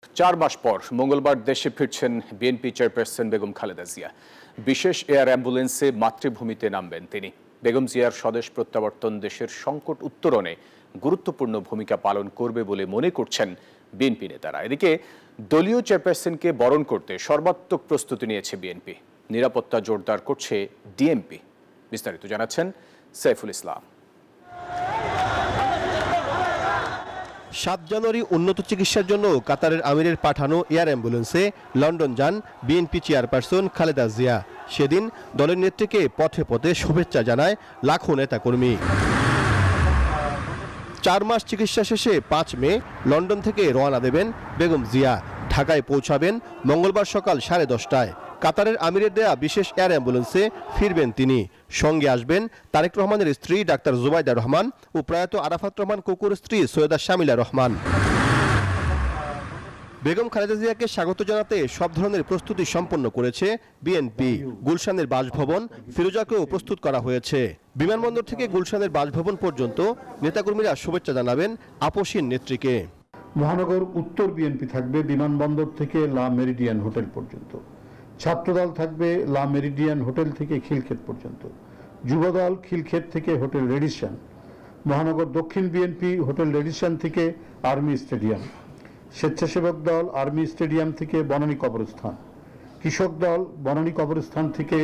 4 মাস পর মঙ্গলবার দেশে ফিরছেন বিএনপি চেয়ারপারসন বেগম খালেদা জিয়া। বিশেষ এয়ার অ্যাম্বুলেন্সে মাতৃভূমিতে নামবেন তিনি। বেগম জিয়ার স্বদেশ প্রত্যাবর্তন দেশের সংকট উত্তরণে গুরুত্বপূর্ণ ভূমিকা পালন করবে বলে মনে করছেন বিএনপি নেতারা। এদিকে দলীয় চেয়ারপারসনকে বরণ করতে সর্বাত্মক প্রস্তুতি নিয়েছে বিএনপি। নিরাপত্তা জোরদার করছে ডিএমপি। বিস্তারিত জানাচ্ছেন সাইফুল ইসলাম। 7 জানুয়ারি উন্নত চিকিৎসার জন্য কাতারের আমিরের পাঠানো এয়ার অ্যাম্বুলেন্সে লন্ডন যান বিএনপি চেয়ারপারসন খালেদা জিয়া। সেদিন দলের নেত্রীকে পথে পথে শুভেচ্ছা জানায় লাখো নেতাকর্মী। 4 মাস চিকিৎসা শেষে 5 মে লন্ডন থেকে রওনা দেবেন বেগম জিয়া। ঢাকায় পৌঁছাবেন মঙ্গলবার সকাল 10:30টায়। কাতারের আমিরের দেয়া বিশেষ এয়ার অ্যাম্বুলেন্সে ফিরবেন তিনি। সঙ্গে আসবেন তারেক রহমানের স্ত্রী ডাক্তার জুবাইদা রহমান ও প্রয়াত আরাফাত রহমান কুকুর স্ত্রী সৈয়দা শামিলা রহমান। বেগম খালেদা জিয়াকে স্বাগত জানাতে সব ধরনের প্রস্তুতি সম্পন্ন করেছে বিএনপি। গুলশানের বাসভবন ফিরোজাকেও প্রস্তুত করা হয়েছে। বিমানবন্দর থেকে গুলশানের বাসভবন পর্যন্ত নেতাকর্মীরা শুভেচ্ছা জানাবেন আপসীন নেত্রীকে। মহানগর উত্তর বিএনপি থাকবে বিমানবন্দর থেকে লা মেরিডিয়ান হোটেল পর্যন্ত। ছাত্রদল থাকবে লা মেরিডিয়ান হোটেল থেকে খিলক্ষেত পর্যন্ত। যুবদল খিলক্ষেত থেকে হোটেল রেডিসন। মহানগর দক্ষিণ বিএনপি হোটেল রেডিসন থেকে আর্মি স্টেডিয়াম। স্বেচ্ছাসেবক দল আর্মি স্টেডিয়াম থেকে বনানী কবরস্থান। কৃষক দল বনানী কবরস্থান থেকে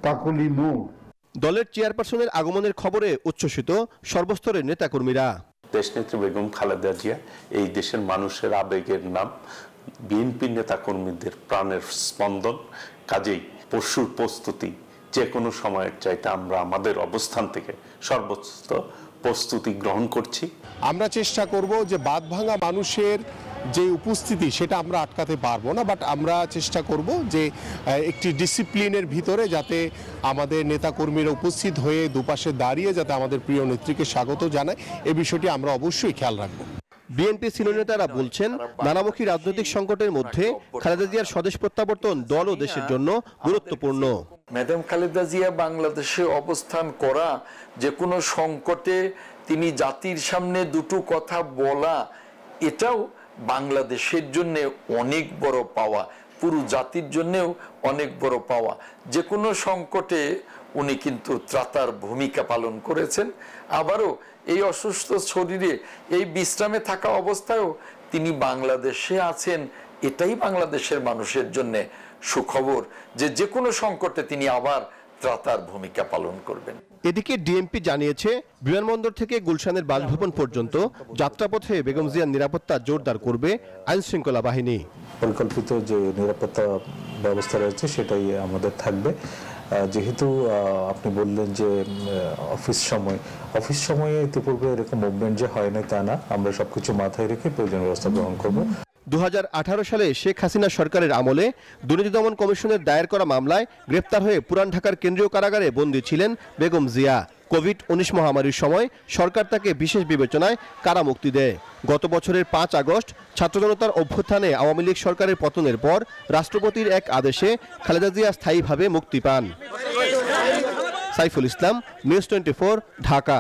কাকলি মোড়। দলের চেয়ারপারসনের আগমনের খবরে উচ্ছ্বসিত সর্বস্তরের নেতাকর্মীরা। দেশনেত্রী বেগম খালেদা জিয়া এই দেশের মানুষের আবেগের নাম, বিএনপি নেতাকর্মীদের প্রাণের স্পন্দন। কাজেই পরশুর প্রস্তুতি যে কোনো সময়ের চাইতে আমরা আমাদের অবস্থান থেকে সর্বোচ্চ প্রস্তুতি গ্রহণ করছি। আমরা চেষ্টা করব যে বাঁধভাঙা মানুষের যে উপস্থিতি সেটা আমরা আটকাতে পারবো না, বাট আমরা চেষ্টা করব যে একটি ডিসিপ্লিনের ভিতরে যাতে আমাদের নেতাকর্মীরা উপস্থিত হয়ে দুপাশে দাঁড়িয়ে যাতে আমাদের প্রিয় নেত্রীকে স্বাগত জানায়, এই বিষয়টি আমরা অবশ্যই খেয়াল রাখবো। বিএনপি সিনিয়র নেতারা বলছেন, নানামুখী রাজনৈতিক সংকটের মধ্যে খালেদা জিয়ার স্বদেশ প্রত্যাবর্তন দল ও দেশের জন্য গুরুত্বপূর্ণ। ম্যাডাম খালেদা জিয়া বাংলাদেশে অবস্থান করা, যে কোনো সংকটে তিনি জাতির সামনে দুটো কথা বলা, এটাও বাংলাদেশের জন্য অনেক বড় পাওয়া, পুরো জাতির জন্যও অনেক বড় পাওয়া। যে কোনো সংকটে উনি কিন্তু ত্রাতার ভূমিকা পালন করেছেন। আবারও এই অসুস্থ শরীরে এই বিশ্রামে থাকা অবস্থায়ও তিনি বাংলাদেশে আছেন, এটাই বাংলাদেশের মানুষের জন্য সুখবর যে কোনো সংকটে তিনি আবার ত্রাতার ভূমিকা পালন করবেন। এদিকে ডিএমপি জানিয়েছে, বিমানবন্দর থেকে গুলশানের বাসভবন পর্যন্ত যাত্রাপথে বেগম জিয়ার নিরাপত্তা জোরদার করবে আইন শৃঙ্খলা বাহিনী। পরিকল্পিত যে নিরাপত্তা ব্যবস্থা রয়েছে সেটাই আমাদের থাকবে। যেহেতু আপনি বললেন যে অফিস সময়ে ইতিপূর্বে এরকম মুভমেন্ট যে হয় না তা না, আমরা সবকিছু মাথায় রেখে প্রয়োজনীয় ব্যবস্থা গ্রহণ করব। 2018 সালে শেখ হাসিনা সরকারের আমলে দুর্নীতি দমন কমিশনের দায়ের করা মামলায় গ্রেপ্তার হয়ে পুরান ঢাকার কেন্দ্রীয় কারাগারে বন্দী ছিলেন বেগম জিয়া। কোভিড-19 মহামারীর সময় সরকার তাকে বিশেষ বিবেচনায় কারামুক্তি দেয়। গত বছরের 5 আগস্ট ছাত্র জনতার অভ্যুত্থানে আওয়ামী লীগ সরকারের পতনের পর রাষ্ট্রপতির এক আদেশে খালেদা জিয়া স্থায়ীভাবে মুক্তি পান। সাইফুল ইসলাম, নিউজ 24, ঢাকা।